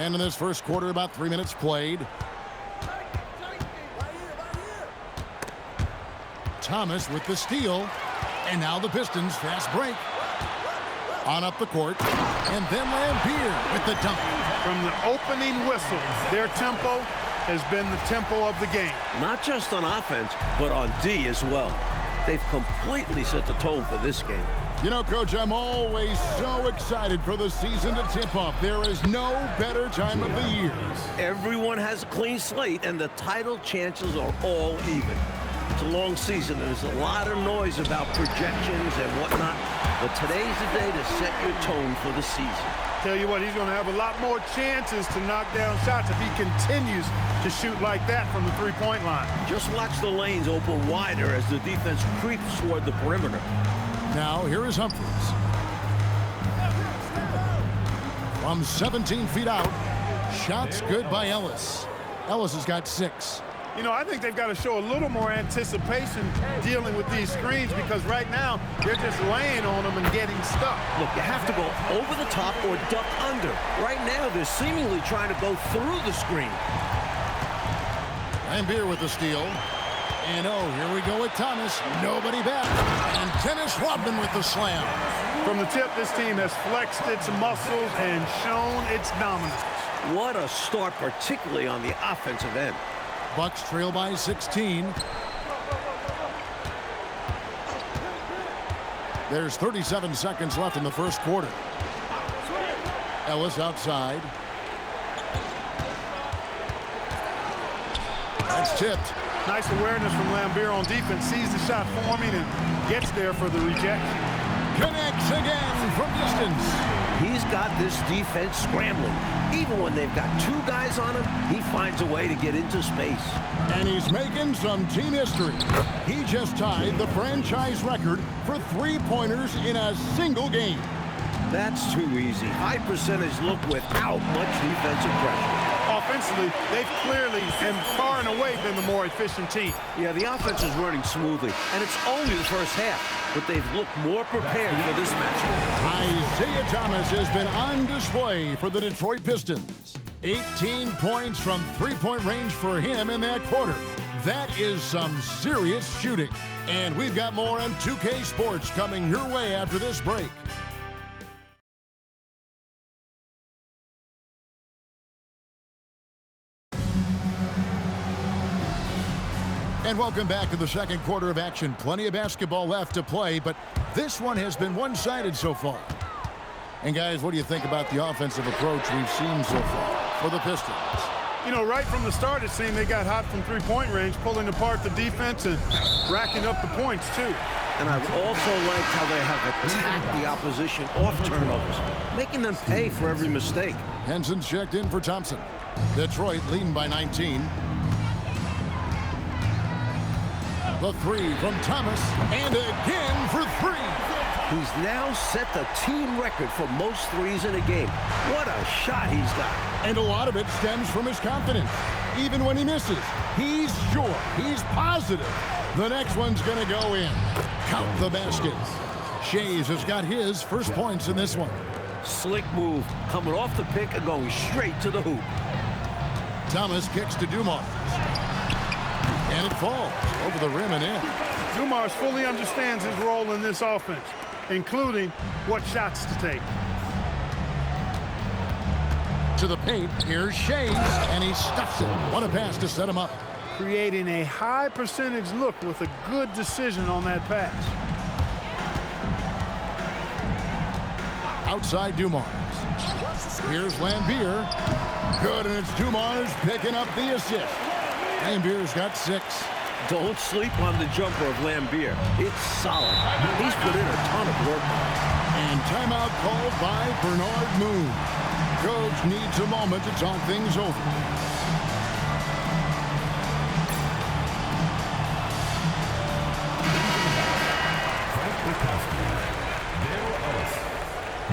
And in this first quarter, about 3 minutes played. Thomas with the steal. And now the Pistons fast break. On up the court. And then Lambier with the dunk. From the opening whistle, their tempo has been the tempo of the game. Not just on offense, but on D as well. They've completely set the tone for this game. You know, Coach, I'm always so excited for the season to tip off. There is no better time of the year. Everyone has a clean slate, and the title chances are all even. It's a long season, and there's a lot of noise about projections and whatnot. But today's the day to set your tone for the season. Tell you what, he's going to have a lot more chances to knock down shots if he continues to shoot like that from the three-point line. Just watch the lanes open wider as the defense creeps toward the perimeter. Now, here is Humphries. From 17 feet out, shots good by Ellis. Ellis has got 6. You know, I think they've got to show a little more anticipation dealing with these screens because right now they're just laying on them and getting stuck. Look, you have to go over the top or duck under. Right now, they're seemingly trying to go through the screen. Lambier with the steal. And here we go with Thomas. Nobody back. And Dennis Rodman with the slam. From the tip, this team has flexed its muscles and shown its dominance. What a start, particularly on the offensive end. Bucks trail by 16. There's 37 seconds left in the first quarter. Ellis outside. That's tipped. Nice awareness from Lambier on defense. Sees the shot forming and gets there for the rejection. Connects again from distance. He's got this defense scrambling. Even when they've got 2 guys on him, he finds a way to get into space. And he's making some team history. He just tied the franchise record for 3-pointers in a single game. That's too easy. High percentage look without much defensive pressure. Offensively, they've clearly and far and away been the more efficient team. Yeah, the offense is running smoothly, and it's only the first half, but they've looked more prepared for this matchup. Isaiah Thomas has been on display for the Detroit Pistons. 18 points from 3-point range for him in that quarter. That is some serious shooting. And we've got more on 2K Sports coming your way after this break. And welcome back to the second quarter of action. Plenty of basketball left to play, but this one has been one-sided so far. And guys, what do you think about the offensive approach we've seen so far for the Pistons? You know, right from the start, it seemed they got hot from three-point range, pulling apart the defense and racking up the points, too. And I've also liked how they have attacked the opposition off turnovers, making them pay for every mistake. Henson's checked in for Thompson. Detroit leading by 19. The 3 from Thomas, and again for 3. He's now set the team record for most threes in a game. What a shot he's got. And a lot of it stems from his confidence. Even when he misses, he's sure, he's positive the next one's going to go in. Count the baskets. Shays has got his first points in this one. Slick move, coming off the pick and going straight to the hoop. Thomas kicks to Dumars. And it falls over the rim and in. Dumars fully understands his role in this offense, including what shots to take. To the paint, here's Shays, and he stuffs it. What a pass to set him up. Creating a high percentage look with a good decision on that pass. Outside Dumars. Here's Lambier. Good, and it's Dumars picking up the assist. Lambier's got 6. Don't sleep on the jumper of Lambier. It's solid. He's put in a ton of work. And timeout called by Bernard Moon. Coach needs a moment to talk things over.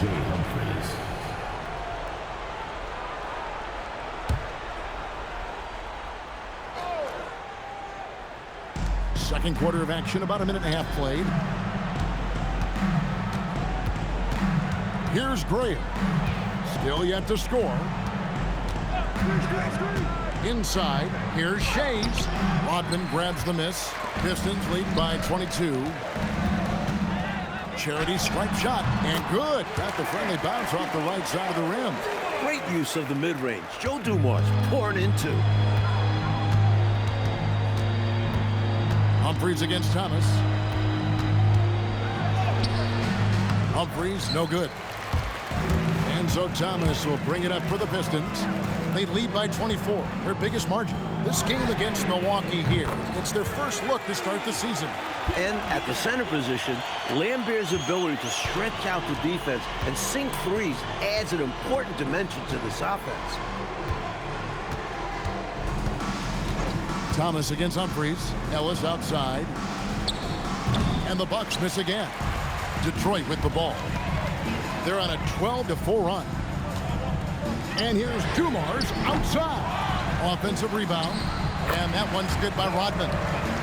Jay Humphries. Second quarter of action, about a minute and a half played. Here's Graham. Still yet to score. Inside, here's Shays. Rodman grabs the miss. Pistons lead by 22. Charity stripe shot, and good. Got the friendly bounce off the right side of the rim. Great use of the mid-range. Joe Dumars pouring into. Humphries against Thomas. Humphries, no good. And so Thomas will bring it up for the Pistons. They lead by 24, their biggest margin. This game against Milwaukee here, it's their first look to start the season. And at the center position, Lambert's ability to stretch out the defense and sink threes adds an important dimension to this offense. Thomas against Humphries. Ellis outside. And the Bucks miss again. Detroit with the ball. They're on a 12-4 run. And here's Dumars outside. Offensive rebound. And that one's good by Rodman.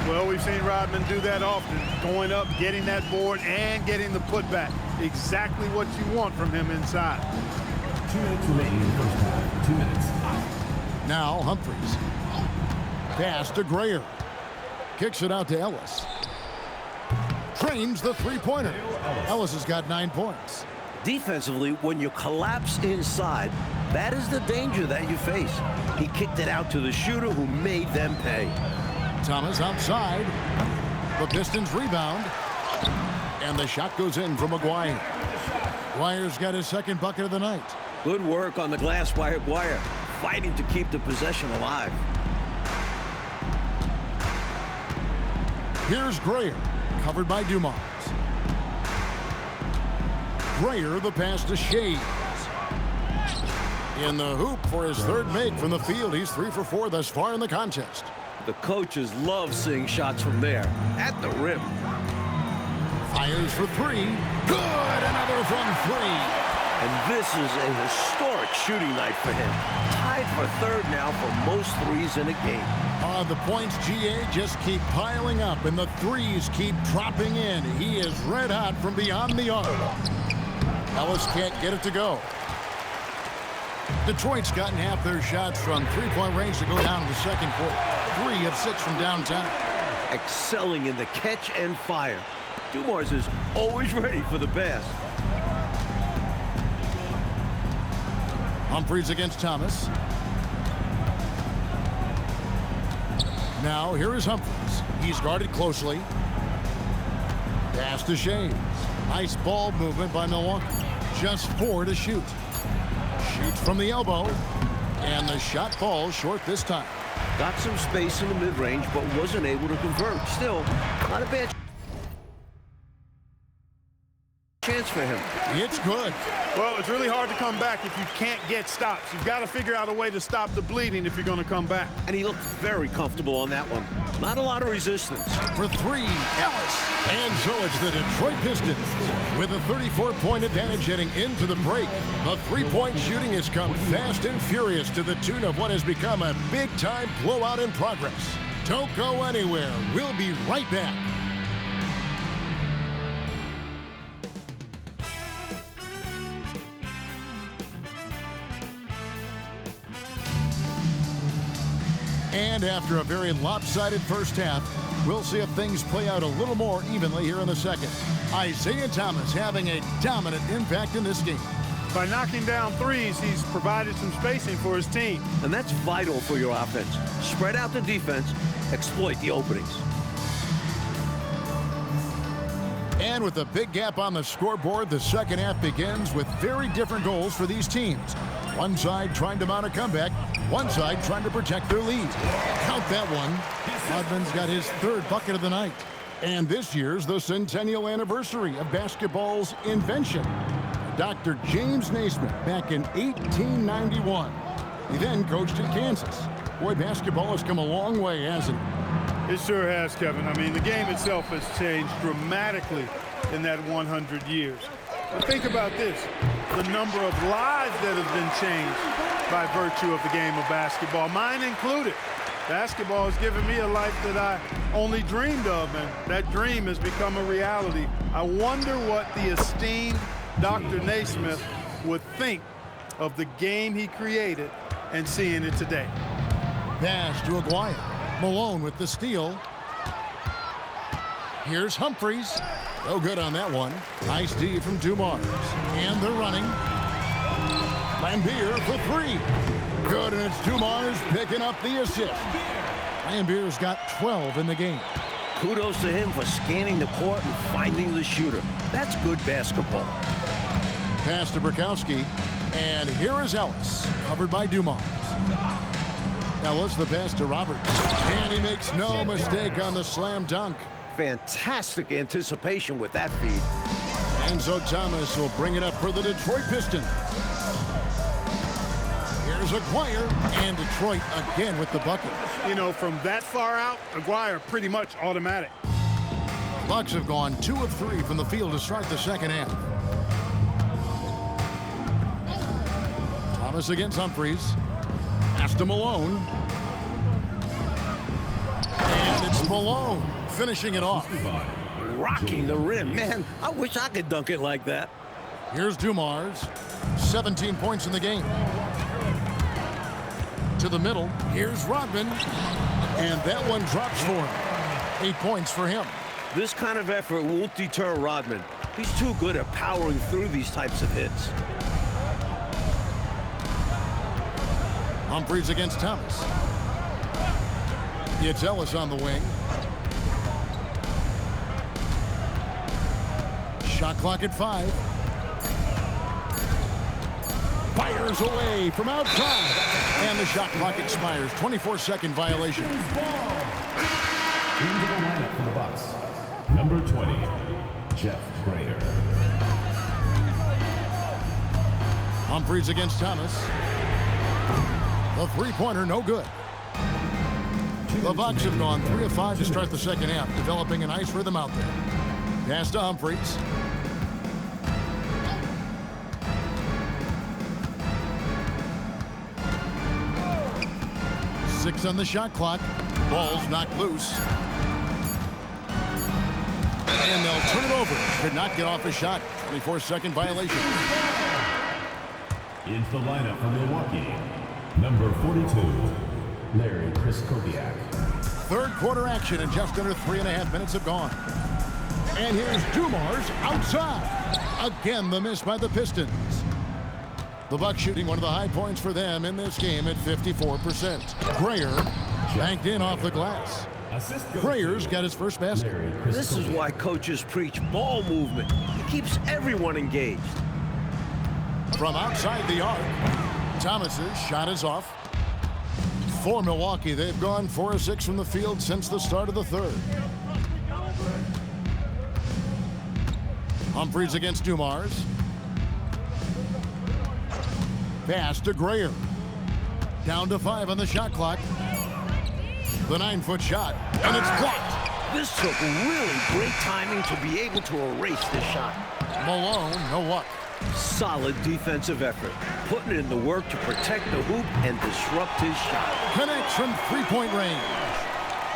Well, we've seen Rodman do that often. Going up, getting that board, and getting the putback. Exactly what you want from him inside. 2 minutes remaining in the first half. 2 minutes. Now Humphries. Pass to Grayer. Kicks it out to Ellis. Trains the three-pointer. Ellis has got 9 points. Defensively, when you collapse inside, that is the danger that you face. He kicked it out to the shooter who made them pay. Thomas outside. The Pistons rebound. And the shot goes in from Maguire. Maguire's got his second bucket of the night. Good work on the glass by Maguire, fighting to keep the possession alive. Here's Grayer, covered by Dumars. Grayer, the pass to Shays. In the hoop for his third make from the field. He's 3 for 4 thus far in the contest. The coaches love seeing shots from there, at the rim. Fires for 3. Good! Another from 3. And this is a historic shooting night for him. Tied for third now for most threes in a game. The points, GA, just keep piling up, and the threes keep dropping in. He is red hot from beyond the arc. Ellis can't get it to go. Detroit's gotten half their shots from three-point range to go down in the second quarter. 3 of 6 from downtown. Excelling in the catch and fire. Dumars is always ready for the best. Humphries against Thomas. Now here is Humphries. He's guarded closely. Pass to Shays. Nice ball movement by Milwaukee. Just 4 to shoot. Shoots from the elbow. And the shot falls short this time. Got some space in the mid-range, but wasn't able to convert. Still, not a bad chance for him. It's good. Well, it's really hard to come back if you can't get stops. You've got to figure out a way to stop the bleeding if you're going to come back. And he looked very comfortable on that one. Not a lot of resistance. For 3, Ellis. And so it's the Detroit Pistons with a 34-point advantage heading into the break. The three-point shooting has come fast and furious to the tune of what has become a big-time blowout in progress. Don't go anywhere. We'll be right back. And after a very lopsided first half, we'll see if things play out a little more evenly here in the second. Isaiah Thomas having a dominant impact in this game. By knocking down threes, he's provided some spacing for his team. And that's vital for your offense. Spread out the defense, exploit the openings. And with a big gap on the scoreboard, the second half begins with very different goals for these teams. One side trying to mount a comeback, one side trying to protect their lead. Count that one. Rodman's got his third bucket of the night. And this year's the centennial anniversary of basketball's invention. Dr. James Naismith back in 1891. He then coached at Kansas. Boy, basketball has come a long way, hasn't it? It sure has, Kevin. I mean, the game itself has changed dramatically in that 100 years. But think about this, the number of lives that have been changed by virtue of the game of basketball, mine included. Basketball has given me a life that I only dreamed of, and that dream has become a reality. I wonder what the esteemed Dr. Naismith would think of the game he created and seeing it today. Pass to Aguirre. Malone with the steal. Here's Humphries. No good on that one. Nice D from Dumars. And they're running. Lambier for three. Good, and it's Dumars picking up the assist. Lambier's got 12 in the game. Kudos to him for scanning the court and finding the shooter. That's good basketball. Pass to Bukowski. And here is Ellis, covered by Dumars. Ellis, the pass to Roberts. And he makes no mistake on the slam dunk. Fantastic anticipation with that feed. Enzo Thomas will bring it up for the Detroit Pistons. Here's Aguirre, and Detroit again with the bucket. You know, from that far out, Aguirre pretty much automatic. Bucks have gone 2 of 3 from the field to start the second half. Thomas against Humphries. Pass to Malone. And it's Malone finishing it off. Rocking the rim. Man, I wish I could dunk it like that. Here's Dumars. 17 points in the game. To the middle. Here's Rodman. And that one drops for him. 8 points for him. This kind of effort won't deter Rodman. He's too good at powering through these types of hits. Humphries against Thomas. It's Ellis on the wing. Shot clock at 5. Fires away from outside. And the shot clock expires. 24-second violation. Into the lineup for the Bucks. Number 20, Jeff Grayer. Humphries against Thomas. The three-pointer, no good. The Bucks have gone 3 of 5 to start the second half, developing a nice rhythm out there. Pass to Humphries. Six on the shot clock. Ball's knocked loose. And they'll turn it over. Could not get off a shot. 24-second violation. Into the lineup for Milwaukee. Number 42, Larry Krystkowiak. Third quarter action, and just under 3.5 minutes have gone. And here's Dumars outside. Again, the miss by the Pistons. The Bucks shooting one of the high points for them in this game at 54%. Grayer banked in off the glass. Grayer's got his first basket. This is why coaches preach ball movement. It keeps everyone engaged. From outside the arc, Thomas's shot is off. For Milwaukee, they've gone 4 of 6 from the field since the start of the third. Humphries against Dumars. Pass to Grayer. Down to 5 on the shot clock. The 9-foot shot, and it's blocked. This took really great timing to be able to erase this shot. Malone, no luck. Solid defensive effort, putting in the work to protect the hoop and disrupt his shot. Connects from three-point range.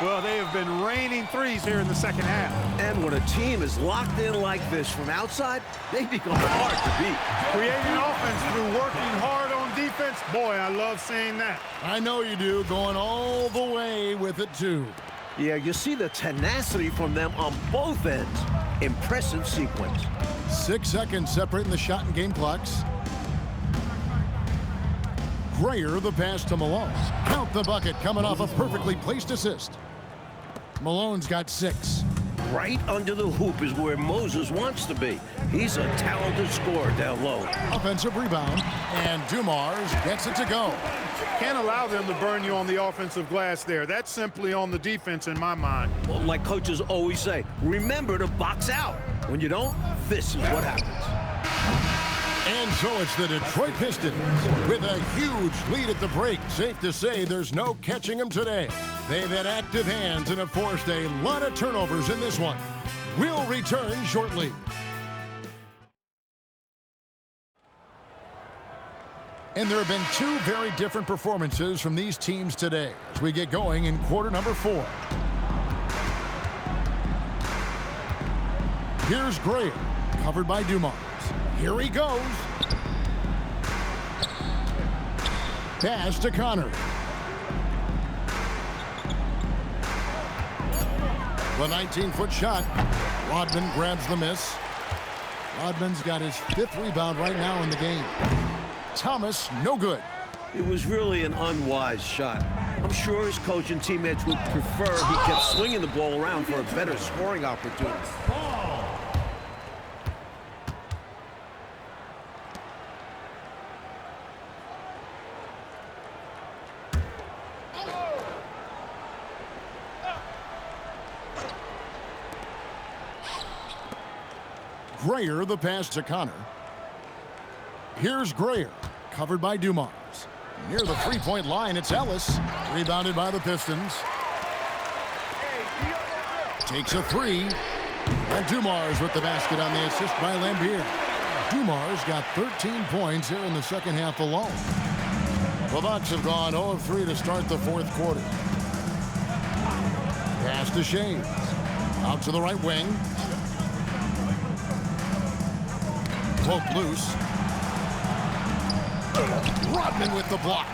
Well, they have been raining threes here in the second half. And when a team is locked in like this from outside, they become hard to beat. Creating offense through working hard on defense. Boy, I love seeing that. I know you do, going all the way with it, too. Yeah, you see the tenacity from them on both ends. Impressive sequence. 6 seconds separating the shot and game clocks. Grayer, the pass to Malone. Count the bucket, coming off a perfectly placed assist. Malone's got 6. Right under the hoop is where Moses wants to be. He's a talented scorer down low. Offensive rebound, and Dumars gets it to go. Can't allow them to burn you on the offensive glass there. That's simply on the defense in my mind. Well, like coaches always say, remember to box out. When you don't, this is what happens. And so it's the Detroit Pistons with a huge lead at the break. Safe to say there's no catching them today. They've had active hands and have forced a lot of turnovers in this one. We'll return shortly. And there have been 2 very different performances from these teams today as we get going in quarter number 4. Here's Grayer, covered by Dumars. Here he goes. Pass to Connor. The 19-foot shot. Rodman grabs the miss. Rodman's got his 5th rebound right now in the game. Thomas, no good. It was really an unwise shot. I'm sure his coach and teammates would prefer he kept swinging the ball around for a better scoring opportunity. Grayer, the pass to Connor. Here's Grayer, covered by Dumars. Near the three-point line, it's Ellis. Rebounded by the Pistons. Takes a three. And Dumars with the basket on the assist by Lambier. Dumars got 13 points here in the second half alone. The Bucks have gone 0 of 3 to start the 4th quarter. Pass to Shades. Out to the right wing. Poke loose. Rodman with the block.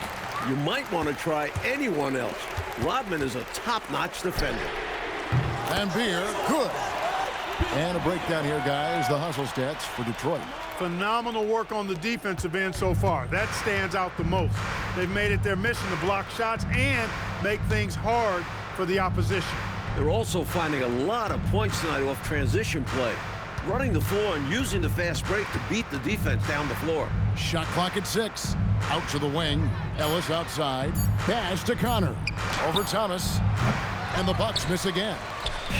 You might want to try anyone else. Rodman is a top-notch defender. Lambier, good. And a breakdown here, guys. The hustle stats for Detroit. Phenomenal work on the defensive end so far. That stands out the most. They've made it their mission to block shots and make things hard for the opposition. They're also finding a lot of points tonight off transition play. Running the floor and using the fast break to beat the defense down the floor. Shot clock at 6. Out to the wing. Ellis outside. Pass to Connor. Over Thomas. And the Bucks miss again.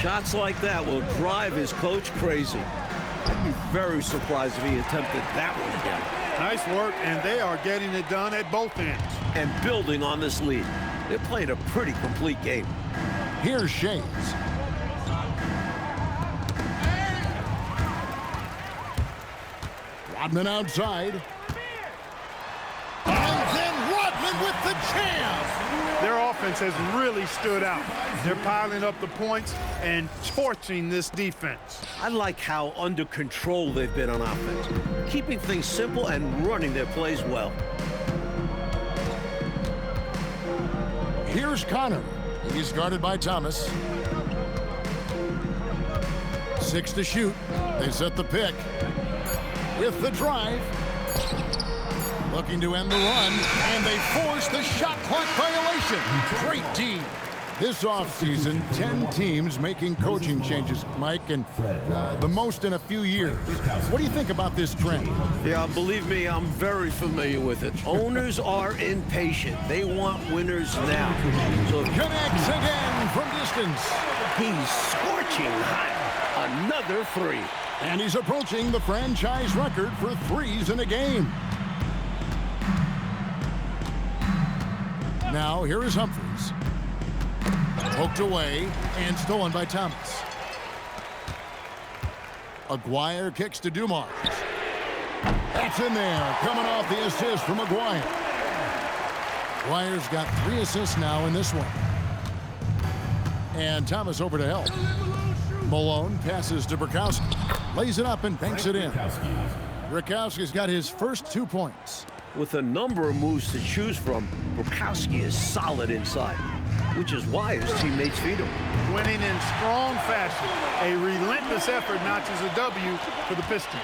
Shots like that will drive his coach crazy. I'd be very surprised if he attempted that one again. Nice work, and they are getting it done at both ends. And building on this lead. They're playing a pretty complete game. Here's Shades. Rodman outside. And then Rodman with the jam. Their offense has really stood out. They're piling up the points and torching this defense. I like how under control they've been on offense, keeping things simple and running their plays well. Here's Connor. He's guarded by Thomas. 6 to shoot. They set the pick. With the drive. Looking to end the run. And they force the shot clock violation. Great team. This offseason, 10 teams making coaching changes, Mike, and the most in a few years. What do you think about this trend? Yeah, believe me, I'm very familiar with it. Owners are impatient. They want winners now. So Connects again from distance. he's scorching hot. Another three. And he's approaching the franchise record for threes in a game. Now, here is Humphries. Poked away and stolen by Thomas. Aguirre kicks to Dumars. That's in there, coming off the assist from Aguirre. Aguirre's got 3 assists now in this one. And Thomas over to help. Malone passes to Burkowski. Lays it up and banks it in. Burkowski's got his first 2 points. With a number of moves to choose from, Burkowski is solid inside, which is why his teammates feed him. Winning in strong fashion. A relentless effort notches a W for the Pistons.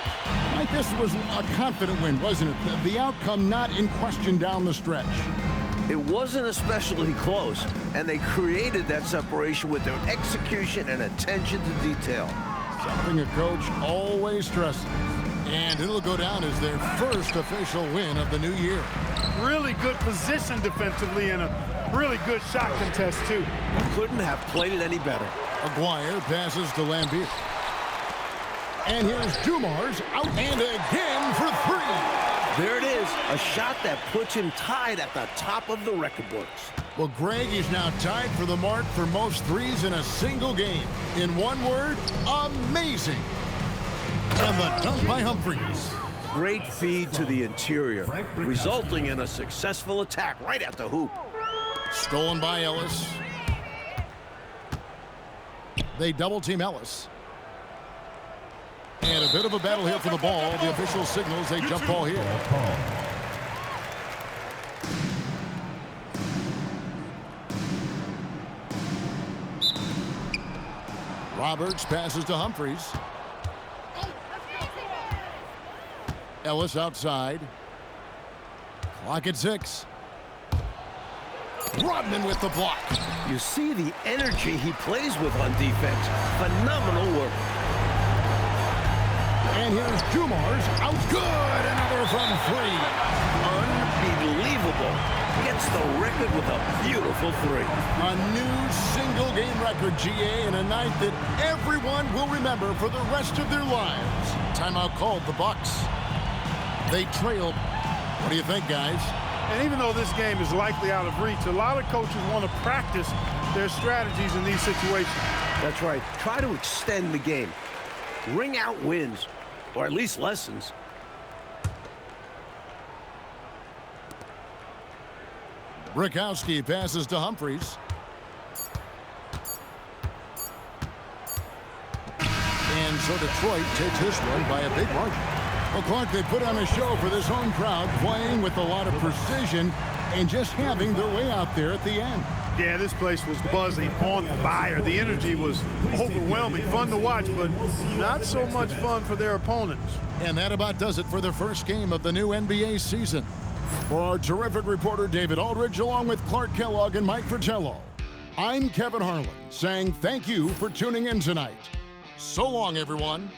Mike, this was a confident win, wasn't it? The outcome not in question down the stretch. It wasn't especially close, and they created that separation with their execution and attention to detail. Something a coach always stresses. And it'll go down as their first official win of the new year. Really good position defensively and a really good shot contest, too. Couldn't have played it any better. Aguirre passes to Lambier. And here's Dumars out and again for 3. There it is, a shot that puts him tied at the top of the record books. Well, Greg is now tied for the mark for most threes in a single game. In one word, amazing. And the dunk by Humphries. Great feed to the interior, resulting in a successful attack right at the hoop. Stolen by Ellis. They double-team Ellis. And a bit of a battle here for the ball. The official signals a jump ball here. Roberts passes to Humphries. Ellis outside. Clock at 6. Rodman with the block. You see the energy he plays with on defense. Phenomenal work. And here's Dumars out. Good. Another from 3. Unbelievable. Gets the record with a beautiful 3. A new single-game record, GA, in a night that everyone will remember for the rest of their lives. Timeout called, the Bucks. They trailed. What do you think, guys? And even though this game is likely out of reach, a lot of coaches want to practice their strategies in these situations. That's right. Try to extend the game. Ring out wins, or at least lessons. Brikowski passes to Humphries. And so Detroit takes this one by a big margin. Well, Clark, they put on a show for this home crowd, playing with a lot of precision and just having their way out there at the end. Yeah, this place was buzzing, on fire. The energy was overwhelming, fun to watch, but not so much fun for their opponents. And that about does it for the first game of the new NBA season. For our terrific reporter, David Aldridge, along with Clark Kellogg and Mike Fratello, I'm Kevin Harlan, saying thank you for tuning in tonight. So long, everyone.